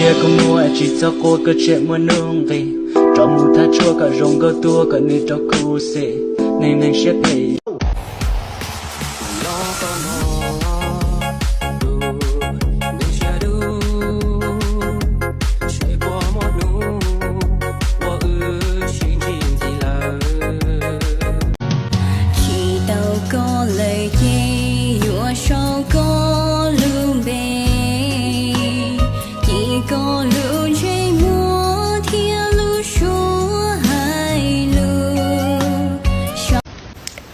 chia có mua chỉ cho cô cơ chuyện mua nương về cho mua tha chua cả rong cơ tua cả nơi cho cô sẽ nên nên sẽ thấy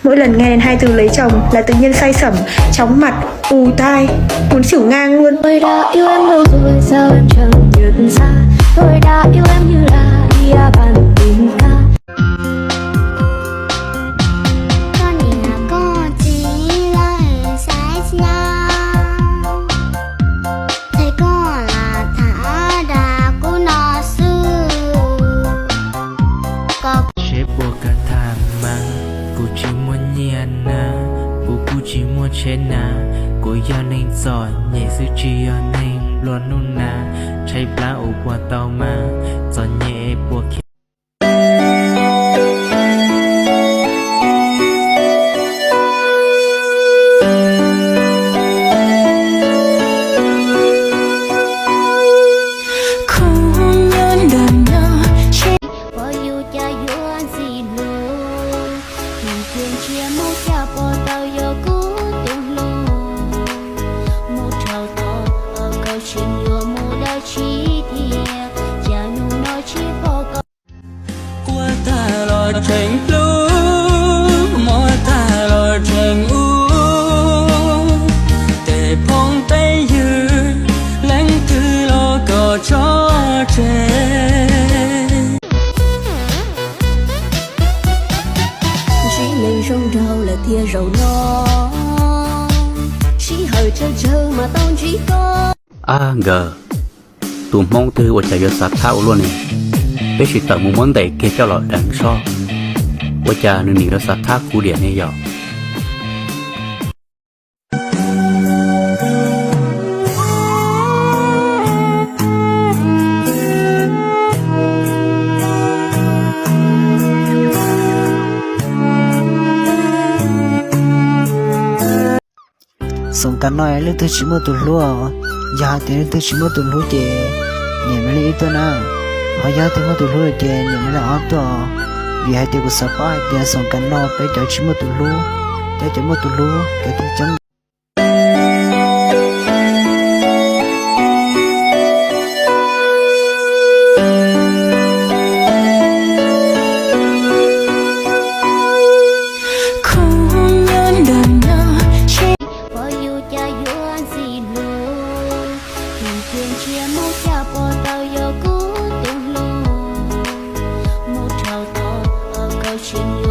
mỗi lần nghe đến hai từ lấy chồng là tự nhiên say sẩm, chóng mặt, ù tai, muốn xỉu ngang luôn. Tôi đã yêu em lâu rồi sao em chẳng nhận ra. Tôi đã yêu em như là ia bản tình ca. Con này là con chỉ là sai nhau. Thấy con là thả đà của nó sư. chế bộ cả thảm mà cô chỉ muốn nhiên na cô chỉ muốn chết na cô giờ nên giỏi nhẹ sự chỉ giờ nên luôn nôn na chạy lá ủ qua tàu mà giỏi nhẹ buộc tranh lưu mò ta lo tranh u để phong tay dư lãng tư lo có cho trẻ chỉ mình rong rau là tia rau no chỉ hơi chờ mà tao chỉ có gờ tụi mong tư của chạy vô sạt thao luôn này bé chỉ tận một món đầy kia cho lọ đằng so của cha nên nỉ nó sạt thác cú điện này giờ sống cả nói lên tôi chỉ một tuần lúa giờ thì lên tôi chỉ một tuần lúa thì nhà mình lấy tôi nào họ giờ thì một tuần lúa thì nhà mình là ở đó vì hai tiêu của sắp ai thì sống cả nói phải chờ chỉ một tuần lúa để chỉ một tuần lúa cái thì chẳng Hãy subscribe cho kênh Ghiền Mì Gõ để không bỏ lỡ những video hấp dẫn.